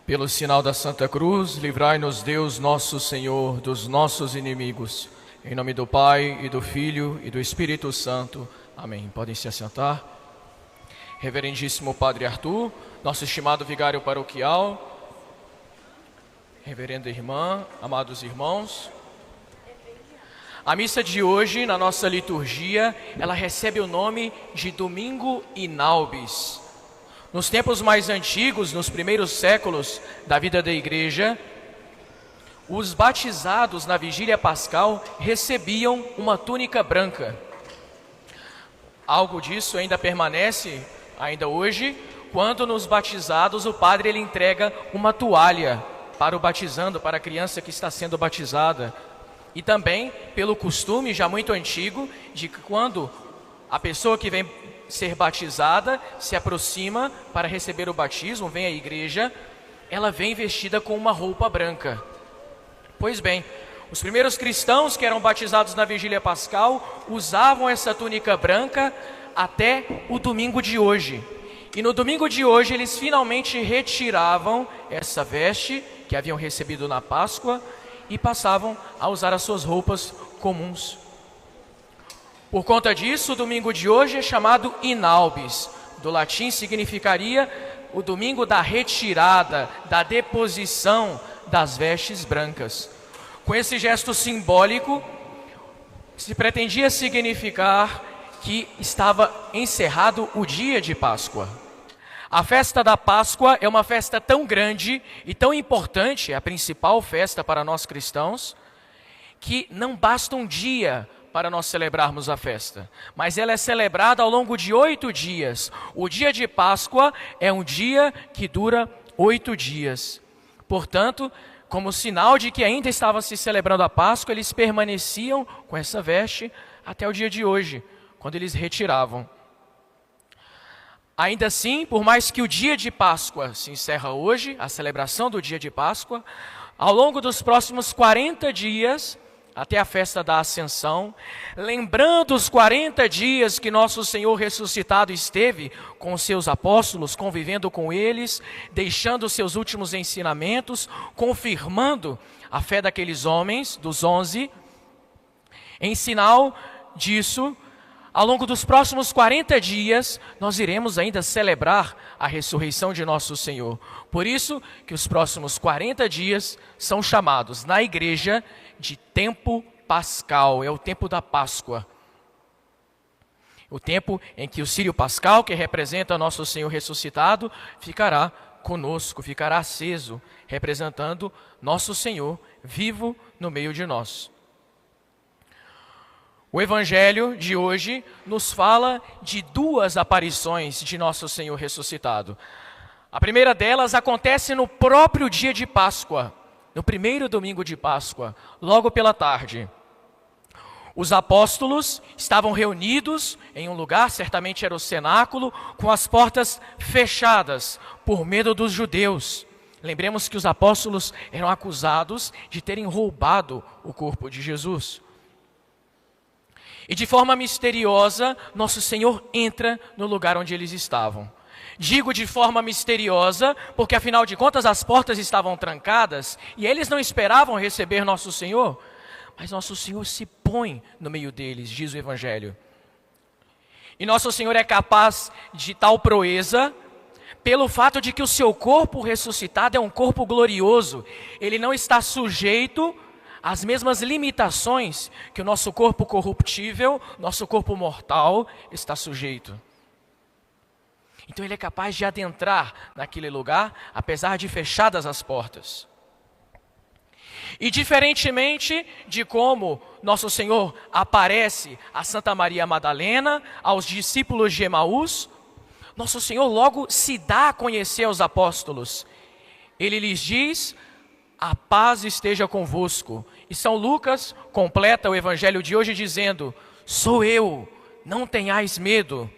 Pelo sinal da Santa Cruz, livrai-nos Deus nosso Senhor dos nossos inimigos. Em nome do Pai, e do Filho, e do Espírito Santo. Amém. Podem se assentar. Reverendíssimo Padre Arthur, nosso estimado vigário paroquial, reverenda irmã, amados irmãos. A missa de hoje, na nossa liturgia, ela recebe o nome de Domingo Inaubis. Nos tempos mais antigos, nos primeiros séculos da vida da igreja, os batizados na vigília pascal recebiam uma túnica branca. Algo disso ainda permanece, ainda hoje, quando nos batizados o padre ele entrega uma toalha para o batizando, para a criança que está sendo batizada. E também pelo costume já muito antigo de que quando a pessoa que vem ser batizada se aproxima para receber o batismo, vem à igreja, ela vem vestida com uma roupa branca. Pois bem, os primeiros cristãos que eram batizados na vigília pascal usavam essa túnica branca até o domingo de hoje. E no domingo de hoje eles finalmente retiravam essa veste que haviam recebido na Páscoa e passavam a usar as suas roupas comuns. Por conta disso, o domingo de hoje é chamado Inaubis. Do latim significaria o domingo da retirada, da deposição das vestes brancas. Com esse gesto simbólico, se pretendia significar que estava encerrado o dia de Páscoa. A festa da Páscoa é uma festa tão grande e tão importante, é a principal festa para nós cristãos, que não basta um dia para nós celebrarmos a festa, mas ela é celebrada ao longo de 8 dias. O dia de Páscoa é um dia que dura 8 dias. Portanto, como sinal de que ainda estava se celebrando a Páscoa, eles permaneciam com essa veste até o dia de hoje, quando eles retiravam. Ainda assim, por mais que o dia de Páscoa se encerra hoje, a celebração do dia de Páscoa, ao longo dos próximos 40 dias, até a festa da Ascensão, lembrando os 40 dias que nosso Senhor ressuscitado esteve com os seus apóstolos, convivendo com eles, deixando os seus últimos ensinamentos, confirmando a fé daqueles homens, dos 11, em sinal disso, ao longo dos próximos 40 dias, nós iremos ainda celebrar a ressurreição de nosso Senhor. Por isso que os próximos 40 dias são chamados na igreja de tempo pascal, é o tempo da Páscoa. O tempo em que o círio pascal, que representa nosso Senhor ressuscitado, ficará conosco, ficará aceso, representando nosso Senhor vivo no meio de nós. O Evangelho de hoje nos fala de 2 aparições de nosso Senhor ressuscitado. A primeira delas acontece no próprio dia de Páscoa, no primeiro domingo de Páscoa, logo pela tarde. Os apóstolos estavam reunidos em um lugar, certamente era o cenáculo, com as portas fechadas por medo dos judeus. Lembremos que os apóstolos eram acusados de terem roubado o corpo de Jesus. E de forma misteriosa, nosso Senhor entra no lugar onde eles estavam. Digo de forma misteriosa, porque afinal de contas as portas estavam trancadas e eles não esperavam receber nosso Senhor. Mas nosso Senhor se põe no meio deles, diz o Evangelho. E nosso Senhor é capaz de tal proeza, pelo fato de que o seu corpo ressuscitado é um corpo glorioso. Ele não está sujeito as mesmas limitações que o nosso corpo corruptível, nosso corpo mortal, está sujeito. Então ele é capaz de adentrar naquele lugar, apesar de fechadas as portas. E diferentemente de como nosso Senhor aparece a Santa Maria Madalena, aos discípulos de Emaús, nosso Senhor logo se dá a conhecer aos apóstolos. Ele lhes diz: a paz esteja convosco. E São Lucas completa o evangelho de hoje dizendo: sou eu, não tenhais medo.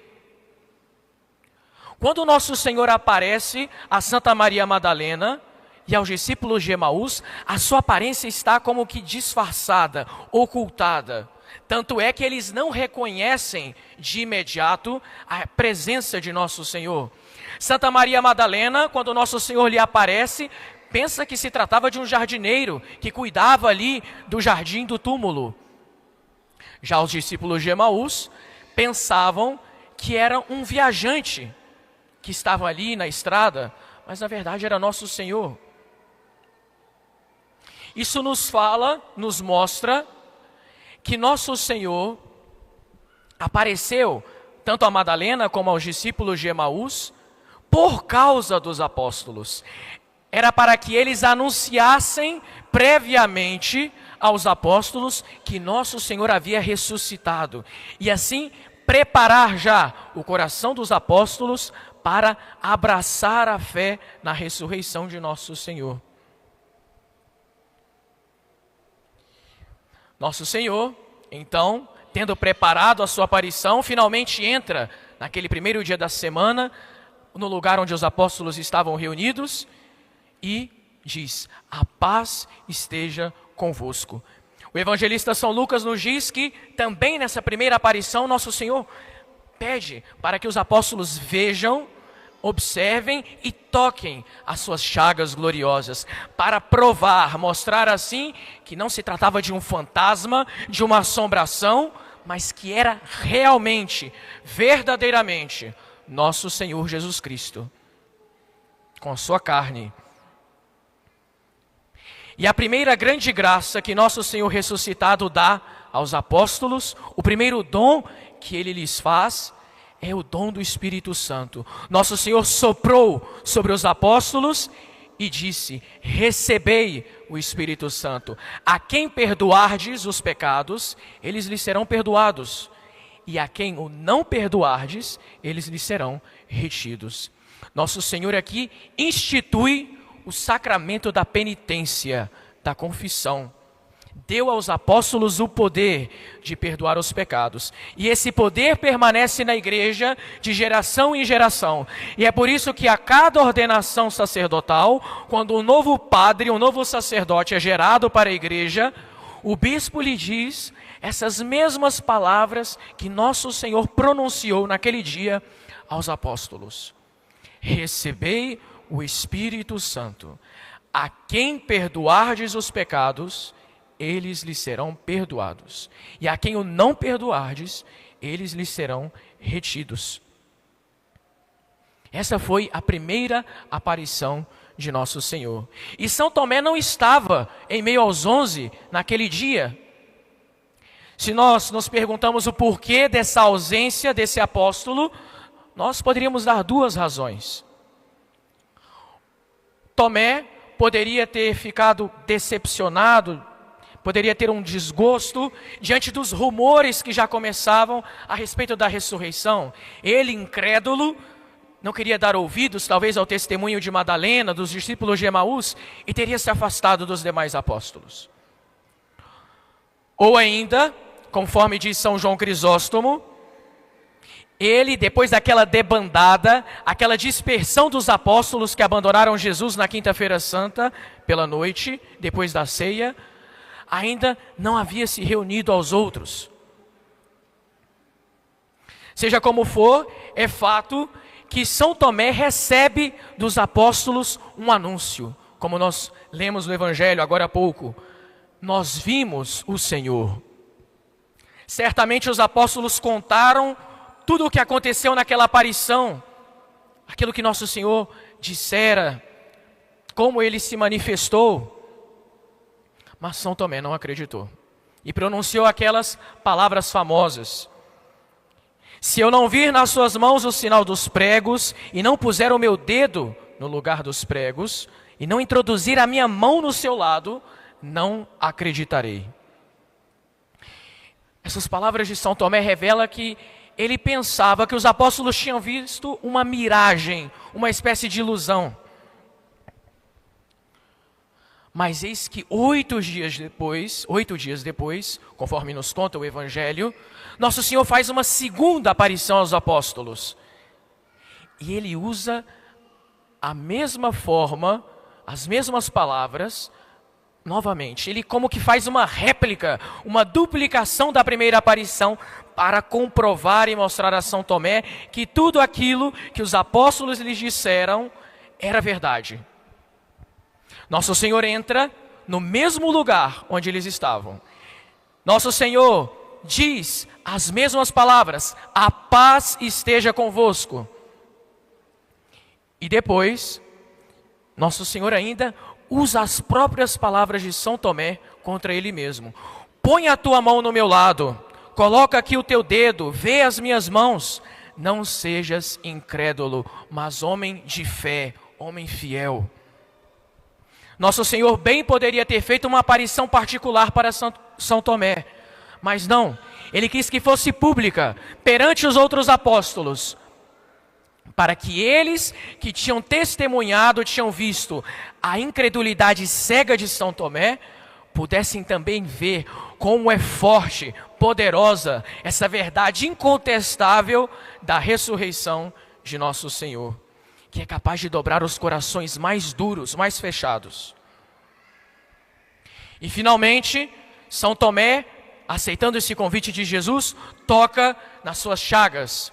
Quando nosso Senhor aparece a Santa Maria Madalena e aos discípulos de Emaús, a sua aparência está como que disfarçada, ocultada. Tanto é que eles não reconhecem de imediato a presença de nosso Senhor. Santa Maria Madalena, quando nosso Senhor lhe aparece, pensa que se tratava de um jardineiro que cuidava ali do jardim do túmulo. Já os discípulos de Emaús pensavam que era um viajante que estava ali na estrada, mas na verdade era nosso Senhor. Isso nos mostra que nosso Senhor apareceu tanto a Madalena como aos discípulos de Emaús por causa dos apóstolos. Era para que eles anunciassem previamente aos apóstolos que nosso Senhor havia ressuscitado. E assim preparar já o coração dos apóstolos para abraçar a fé na ressurreição de nosso Senhor. Nosso Senhor, então, tendo preparado a sua aparição, finalmente entra naquele primeiro dia da semana, no lugar onde os apóstolos estavam reunidos, e diz: a paz esteja convosco. O evangelista São Lucas nos diz que também nessa primeira aparição, nosso Senhor pede para que os apóstolos vejam, observem e toquem as suas chagas gloriosas, para provar, mostrar assim que não se tratava de um fantasma, de uma assombração, mas que era realmente, verdadeiramente, nosso Senhor Jesus Cristo, com a sua carne. E a primeira grande graça que nosso Senhor ressuscitado dá aos apóstolos, o primeiro dom que Ele lhes faz, é o dom do Espírito Santo. Nosso Senhor soprou sobre os apóstolos e disse: recebei o Espírito Santo. A quem perdoardes os pecados, eles lhes serão perdoados. E a quem o não perdoardes, eles lhes serão retidos. Nosso Senhor aqui institui o sacramento da penitência, da confissão. Deu aos apóstolos o poder de perdoar os pecados. E esse poder permanece na igreja de geração em geração. E é por isso que a cada ordenação sacerdotal, quando um novo padre, um novo sacerdote é gerado para a igreja, o bispo lhe diz essas mesmas palavras que nosso Senhor pronunciou naquele dia aos apóstolos: recebei o Espírito Santo. A quem perdoardes os pecados, eles lhes serão perdoados. E a quem o não perdoardes, eles lhes serão retidos. Essa foi a primeira aparição de nosso Senhor. E São Tomé não estava em meio aos 11 naquele dia. Se nós nos perguntamos o porquê dessa ausência desse apóstolo, nós poderíamos dar duas razões. Tomé poderia ter ficado decepcionado, poderia ter um desgosto diante dos rumores que já começavam a respeito da ressurreição. Ele, incrédulo, não queria dar ouvidos, talvez, ao testemunho de Madalena, dos discípulos de Emaús, e teria se afastado dos demais apóstolos. Ou ainda, conforme diz São João Crisóstomo, ele, depois daquela debandada, aquela dispersão dos apóstolos que abandonaram Jesus na quinta-feira santa, pela noite, depois da ceia, ainda não havia se reunido aos outros. Seja como for, é fato que São Tomé recebe dos apóstolos um anúncio, como nós lemos no Evangelho agora há pouco: nós vimos o Senhor. Certamente os apóstolos contaram tudo o que aconteceu naquela aparição, aquilo que nosso Senhor dissera, como Ele se manifestou. Mas São Tomé não acreditou e pronunciou aquelas palavras famosas: se eu não vir nas suas mãos o sinal dos pregos, e não puser o meu dedo no lugar dos pregos, e não introduzir a minha mão no seu lado, não acreditarei. Essas palavras de São Tomé revelam que ele pensava que os apóstolos tinham visto uma miragem, uma espécie de ilusão. Mas eis que 8 dias depois, conforme nos conta o Evangelho, nosso Senhor faz uma segunda aparição aos apóstolos. E Ele usa a mesma forma, as mesmas palavras, novamente. Ele como que faz uma réplica, uma duplicação da primeira aparição para comprovar e mostrar a São Tomé que tudo aquilo que os apóstolos lhes disseram era verdade. Nosso Senhor entra no mesmo lugar onde eles estavam. Nosso Senhor diz as mesmas palavras: a paz esteja convosco. E depois, Nosso Senhor ainda usa as próprias palavras de São Tomé contra ele mesmo. Põe a tua mão no meu lado, coloca aqui o teu dedo, vê as minhas mãos. Não sejas incrédulo, mas homem de fé, homem fiel. Nosso Senhor bem poderia ter feito uma aparição particular para São Tomé, mas não, ele quis que fosse pública, perante os outros apóstolos, para que eles que tinham testemunhado, tinham visto a incredulidade cega de São Tomé, pudessem também ver como é forte, poderosa, essa verdade incontestável da ressurreição de nosso Senhor, que é capaz de dobrar os corações mais duros, mais fechados. E finalmente, São Tomé, aceitando esse convite de Jesus, toca nas suas chagas.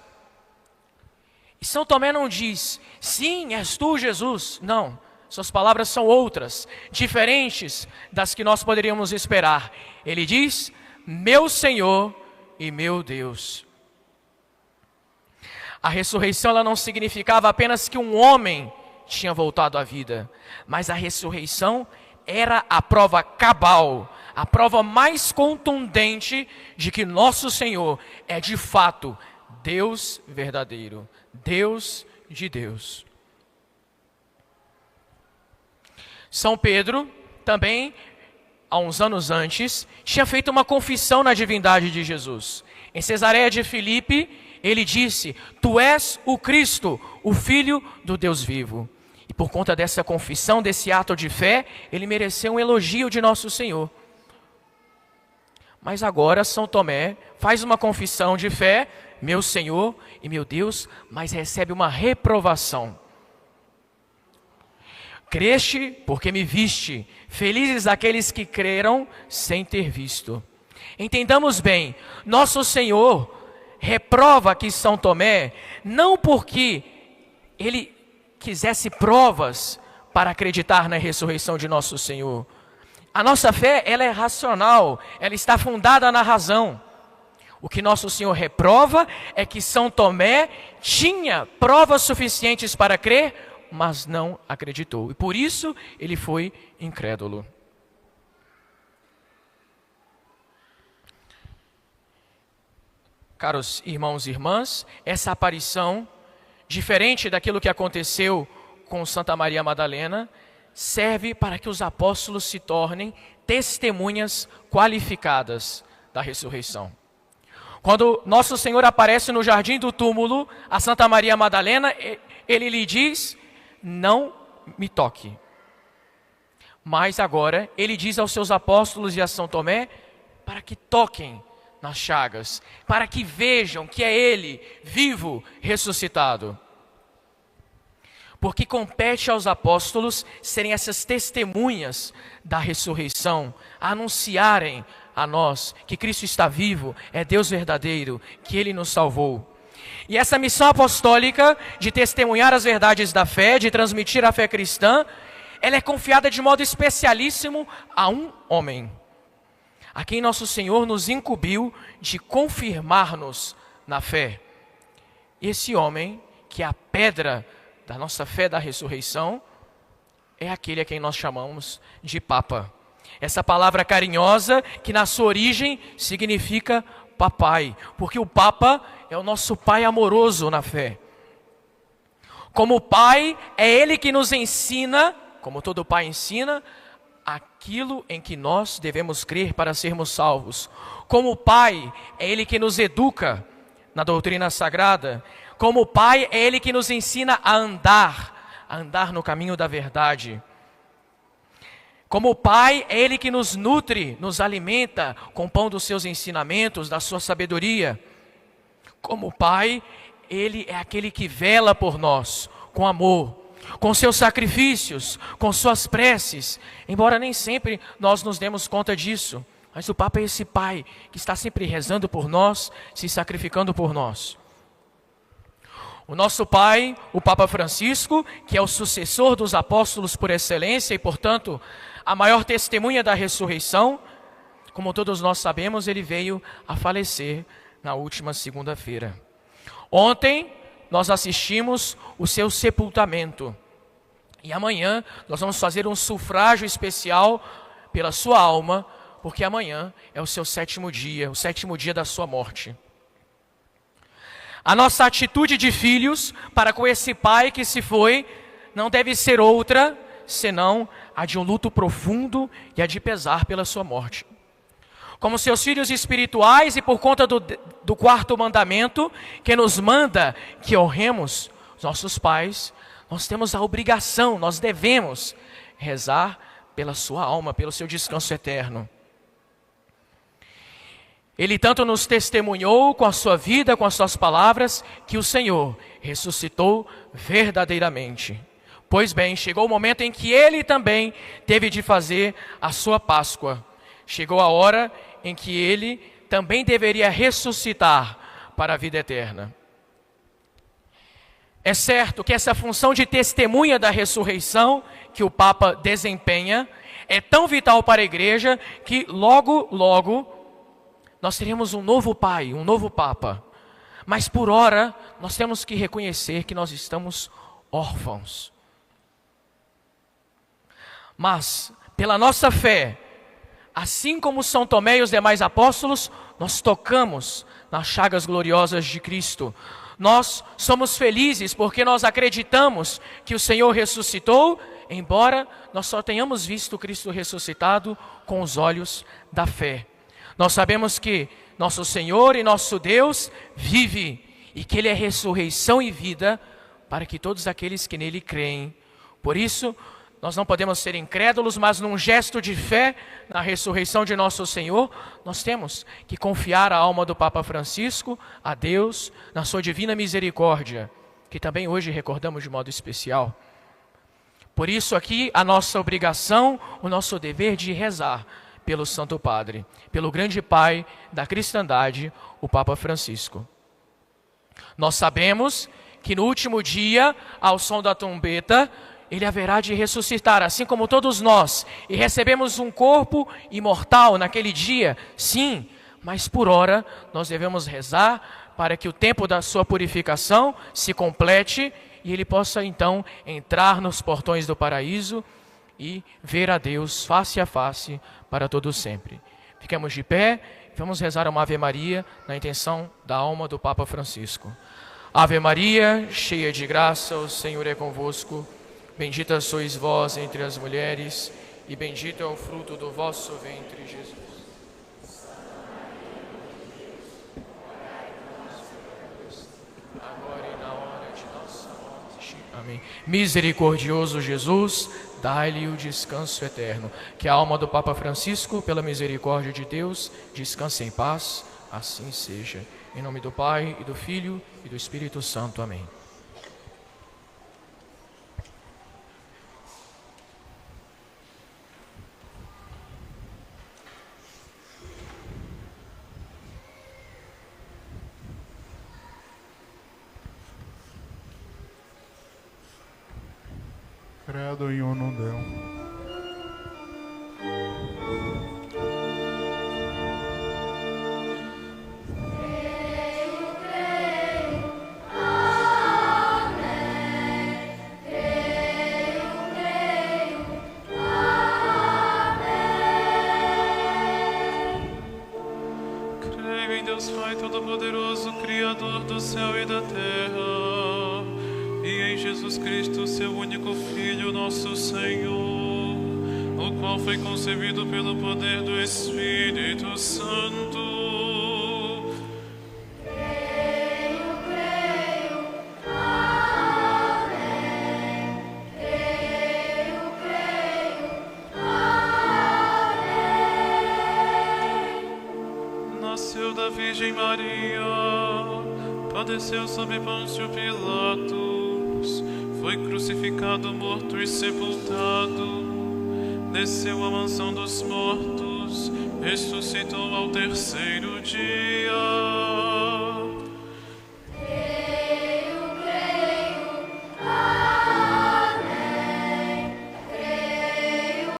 E São Tomé não diz: sim, és tu, Jesus. Não, suas palavras são outras, diferentes das que nós poderíamos esperar. Ele diz: meu Senhor e meu Deus. A ressurreição ela não significava apenas que um homem tinha voltado à vida, mas a ressurreição era a prova cabal, a prova mais contundente de que nosso Senhor é de fato Deus verdadeiro, Deus de Deus. São Pedro também, há uns anos antes, tinha feito uma confissão na divindade de Jesus. Em Cesareia de Filipe, ele disse: tu és o Cristo, o Filho do Deus vivo. E por conta dessa confissão, desse ato de fé, ele mereceu um elogio de nosso Senhor. Mas agora São Tomé faz uma confissão de fé, meu Senhor e meu Deus, mas recebe uma reprovação. Creste porque me viste, felizes aqueles que creram sem ter visto. Entendamos bem, nosso Senhor reprova aqui São Tomé, não porque ele quisesse provas para acreditar na ressurreição de nosso Senhor. A nossa fé, ela é racional, ela está fundada na razão. O que nosso Senhor reprova é que São Tomé tinha provas suficientes para crer, mas não acreditou. E por isso ele foi incrédulo. Caros irmãos e irmãs, essa aparição, diferente daquilo que aconteceu com Santa Maria Madalena, serve para que os apóstolos se tornem testemunhas qualificadas da ressurreição. Quando nosso Senhor aparece no jardim do túmulo a Santa Maria Madalena, ele lhe diz: não me toque. Mas agora ele diz aos seus apóstolos e a São Tomé para que toquem nas chagas, para que vejam que é ele, vivo, ressuscitado. Porque compete aos apóstolos serem essas testemunhas da ressurreição, a anunciarem a nós que Cristo está vivo, é Deus verdadeiro, que Ele nos salvou. E essa missão apostólica de testemunhar as verdades da fé, de transmitir a fé cristã, ela é confiada de modo especialíssimo a um homem, a quem nosso Senhor nos incumbiu de confirmar-nos na fé. Esse homem, que é a pedra da nossa fé da ressurreição, é aquele a quem nós chamamos de Papa. Essa palavra carinhosa que na sua origem significa papai, porque o Papa é o nosso pai amoroso na fé. Como pai, é ele que nos ensina, como todo pai ensina, aquilo em que nós devemos crer para sermos salvos. Como pai, é ele que nos educa na doutrina sagrada. Como pai, é ele que nos ensina a andar no caminho da verdade. Como pai, é ele que nos nutre, nos alimenta com o pão dos seus ensinamentos, da sua sabedoria. Como pai, ele é aquele que vela por nós com amor. com seus sacrifícios, com suas preces, embora nem sempre nós nos demos conta disso. Mas o Papa é esse Pai que está sempre rezando por nós, se sacrificando por nós. O nosso Pai, o Papa Francisco, que é o sucessor dos apóstolos por excelência e, portanto, a maior testemunha da ressurreição, como todos nós sabemos, ele veio a falecer na última segunda-feira. Ontem nós assistimos o seu sepultamento e amanhã nós vamos fazer um sufrágio especial pela sua alma, porque amanhã é o seu sétimo dia, o sétimo dia da sua morte. A nossa atitude de filhos para com esse pai que se foi não deve ser outra, senão a de um luto profundo e a de pesar pela sua morte. Como seus filhos espirituais e por conta do quarto mandamento, que nos manda que honremos os nossos pais, nós temos a obrigação, nós devemos rezar pela sua alma, pelo seu descanso eterno. Ele tanto nos testemunhou com a sua vida, com as suas palavras, que o Senhor ressuscitou verdadeiramente. Pois bem, chegou o momento em que ele também teve de fazer a sua Páscoa. Chegou a hora em que ele também deveria ressuscitar para a vida eterna. É certo que essa função de testemunha da ressurreição que o Papa desempenha é tão vital para a igreja que logo, logo, nós teremos um novo Pai, um novo Papa. Mas por ora, nós temos que reconhecer que nós estamos órfãos. Mas, pela nossa fé, assim como São Tomé e os demais apóstolos, nós tocamos nas chagas gloriosas de Cristo. Nós somos felizes porque nós acreditamos que o Senhor ressuscitou, embora nós só tenhamos visto Cristo ressuscitado com os olhos da fé. Nós sabemos que nosso Senhor e nosso Deus vive e que Ele é ressurreição e vida para que todos aqueles que nele creem. Por isso, nós não podemos ser incrédulos, mas num gesto de fé na ressurreição de nosso Senhor, nós temos que confiar a alma do Papa Francisco a Deus na sua divina misericórdia, que também hoje recordamos de modo especial. Por isso aqui a nossa obrigação, o nosso dever de rezar pelo Santo Padre, pelo grande Pai da cristandade, o Papa Francisco. Nós sabemos que no último dia, ao som da trombeta, ele haverá de ressuscitar, assim como todos nós, e recebemos um corpo imortal naquele dia, sim, mas por ora nós devemos rezar para que o tempo da sua purificação se complete e ele possa então entrar nos portões do paraíso e ver a Deus face a face para todo sempre. Fiquemos de pé, vamos rezar uma Ave Maria na intenção da alma do Papa Francisco. Ave Maria, cheia de graça, o Senhor é convosco. Bendita sois vós entre as mulheres, e bendito é o fruto do vosso ventre, Jesus. Agora e na hora de nossa morte. Amém. Misericordioso Jesus, dai-lhe o descanso eterno. Que a alma do Papa Francisco, pela misericórdia de Deus, descanse em paz. Assim seja. Em nome do Pai, e do Filho, e do Espírito Santo. Amém. Credo in uno Deum. Creio em Deus Pai Todo-Poderoso, Criador do céu e da terra, e em Jesus Cristo, seu único Filho, nosso Senhor, o qual foi concebido pelo poder do Espírito Santo. Nasceu da Virgem Maria, padeceu sob Pôncio Pilatos, foi crucificado, morto e sepultado, desceu à mansão dos mortos, ressuscitou ao terceiro dia,